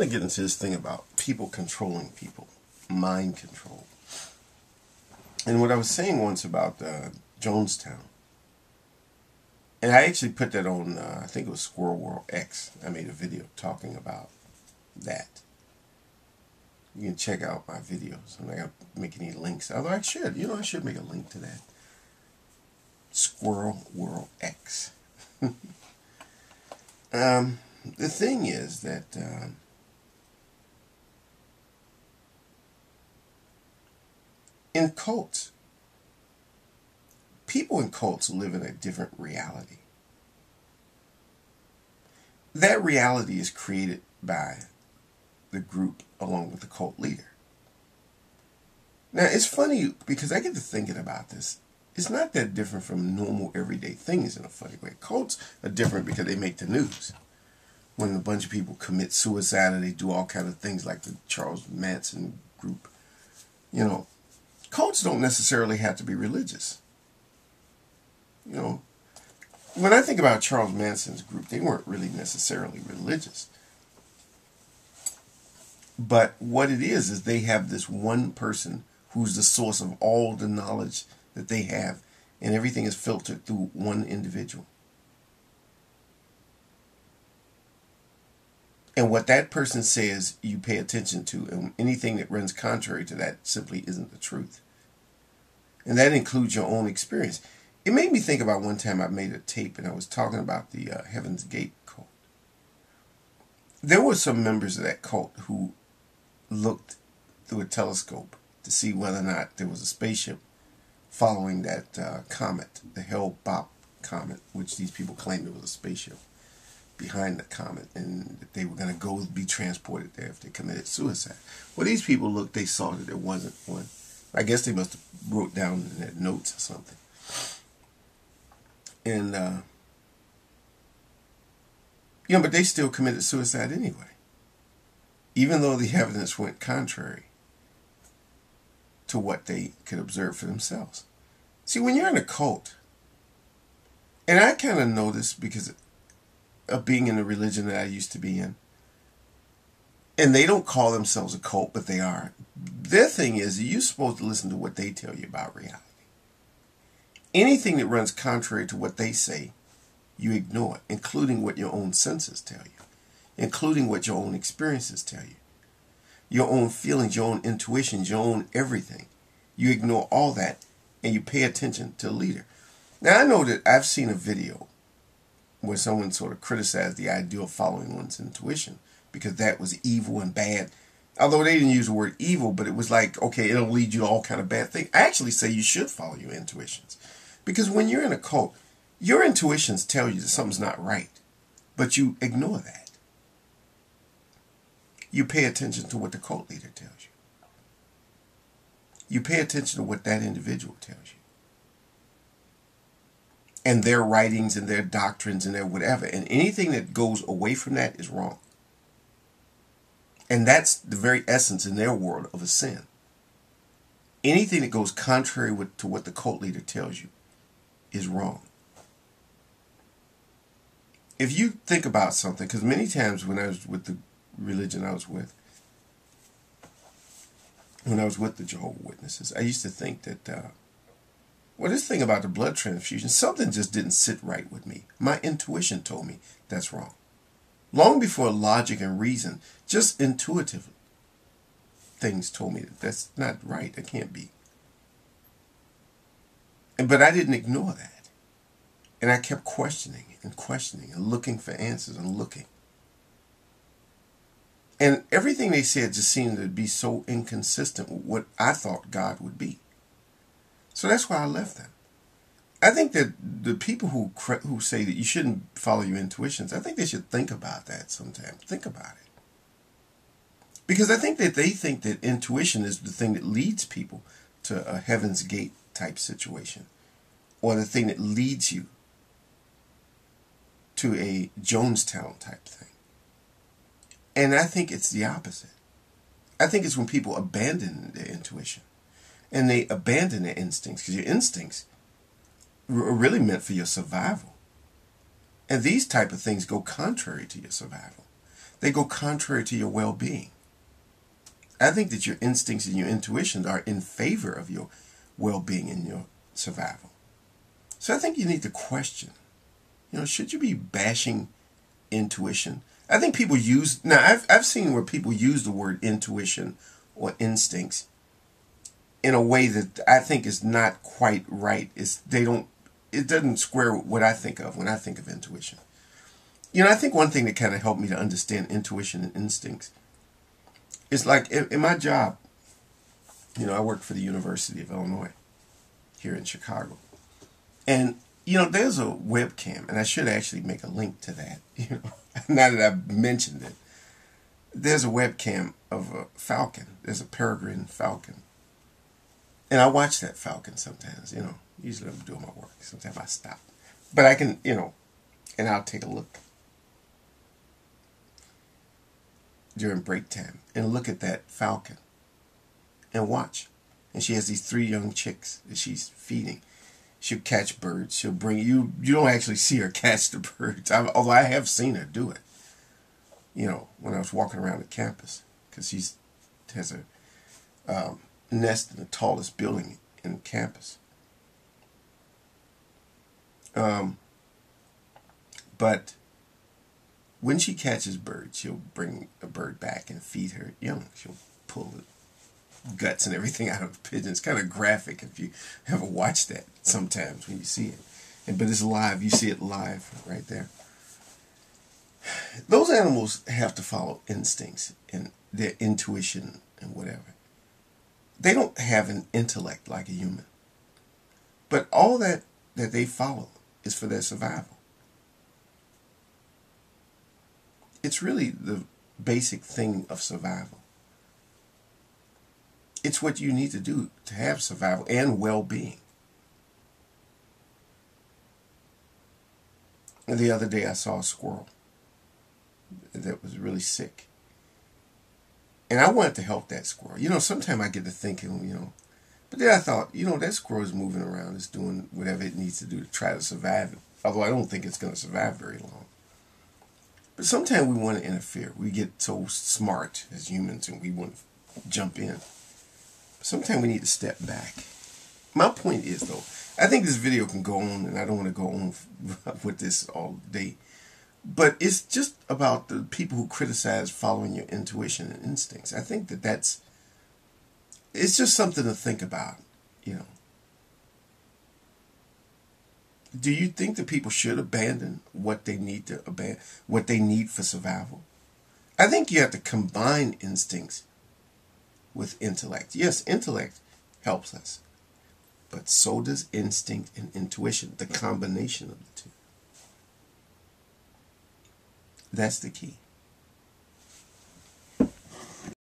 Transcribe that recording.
to get into this thing about people controlling people, mind control. And what I was saying once about Jonestown, and I actually put that on, I think it was Squirrel World X. I made a video talking about that. You can check out my videos. I'm not going to make any links. Although I should. I should make a link to that. Squirrel World X. The thing is that in cults, people in cults live in a different reality. That reality is created by the group along with the cult leader. Now, it's funny because I get to thinking about this. It's not that different from normal everyday things in a funny way. Cults are different because they make the news. When a bunch of people commit suicide or they do all kinds of things like the Charles Manson group. Cults don't necessarily have to be religious. When I think about Charles Manson's group, they weren't really necessarily religious. But what it is they have this one person who's the source of all the knowledge that they have, and everything is filtered through one individual. And what that person says, you pay attention to, and anything that runs contrary to that simply isn't the truth. And that includes your own experience. It made me think about one time I made a tape and I was talking about the Heaven's Gate cult. There were some members of that cult who looked through a telescope to see whether or not there was a spaceship following that comet, the Hale-Bopp comet, which these people claimed it was a spaceship behind the comet, and that they were going to go be transported there if they committed suicide. Well, these people looked, they saw that there wasn't one. I guess they must have wrote down in their notes or something. And, but they still committed suicide anyway. Even though the evidence went contrary to what they could observe for themselves. See, when you're in a cult, and I kind of know this because of being in the religion that I used to be in, and they don't call themselves a cult, but they are. Their thing is, you're supposed to listen to what they tell you about reality. Anything that runs contrary to what they say, you ignore, including what your own senses tell you, including what your own experiences tell you, your own feelings, your own intuitions, your own everything. You ignore all that, and you pay attention to the leader. Now, I know that I've seen a video where someone sort of criticized the idea of following one's intuition because that was evil and bad. Although they didn't use the word evil, but it was like, okay, it'll lead you to all kind of bad things. I actually say you should follow your intuitions. Because when you're in a cult, your intuitions tell you that something's not right, but you ignore that. You pay attention to what the cult leader tells you. You pay attention to what that individual tells you. And their writings and their doctrines and their whatever. And anything that goes away from that is wrong. And that's the very essence in their world of a sin. Anything that goes contrary to what the cult leader tells you is wrong. If you think about something, because many times when I was with the religion I was with, when I was with the Jehovah's Witnesses, I used to think that, this thing about the blood transfusion, something just didn't sit right with me. My intuition told me that's wrong. Long before logic and reason, just intuitive things told me that that's not right. It can't be. But I didn't ignore that. And I kept questioning and looking for answers and looking. And everything they said just seemed to be so inconsistent with what I thought God would be. So that's why I left them. I think that the people who say that you shouldn't follow your intuitions, I think they should think about that sometime. Think about it. Because I think that they think that intuition is the thing that leads people to a Heaven's Gate type situation. Or the thing that leads you to a Jonestown type thing. And I think it's the opposite. I think it's when people abandon their intuition. And they abandon their instincts. Because your instincts are really meant for your survival. And these type of things go contrary to your survival. They go contrary to your well-being. I think that your instincts and your intuitions are in favor of your well-being and your survival. So I think you need to question, should you be bashing intuition? I think people use, now I've seen where people use the word intuition or instincts in a way that I think is not quite right. It doesn't square with what I think of when I think of intuition. I think one thing that kind of helped me to understand intuition and instincts is like in my job, I work for the University of Illinois here in Chicago. And, there's a webcam, and I should actually make a link to that, now that I've mentioned it. There's a webcam of a falcon. There's a peregrine falcon. And I watch that falcon sometimes, Usually I'm doing my work. Sometimes I stop. But I can, and I'll take a look during break time and look at that falcon and watch. And she has these 3 young chicks that she's feeding. She'll catch birds. She'll bring you. You don't actually see her catch the birds, although I have seen her do it. When I was walking around the campus, because she has a nest in the tallest building in campus. But when she catches birds, she'll bring a bird back and feed her young. She'll pull the guts and everything out of the pigeon. It's kind of graphic if you ever watch that sometimes when you see it. But it's live. You see it live right there. Those animals have to follow instincts and their intuition and whatever. They don't have an intellect like a human. But all that they follow is for their survival. It's really the basic thing of survival. It's what you need to do to have survival and well-being. And the other day I saw a squirrel that was really sick. And I wanted to help that squirrel. Sometimes I get to thinking, but then I thought, that squirrel is moving around, it's doing whatever it needs to do to try to survive. Although I don't think it's going to survive very long. But sometimes we want to interfere. We get so smart as humans and we want to jump in. Sometimes we need to step back. My point is, though, I think this video can go on, and I don't want to go on with this all day. But it's just about the people who criticize following your intuition and instincts. I think it's just something to think about, Do you think that people should abandon what they need to abandon, what they need for survival? I think you have to combine instincts with intellect. Yes, intellect helps us, but so does instinct and intuition, the combination of the two. That's the key.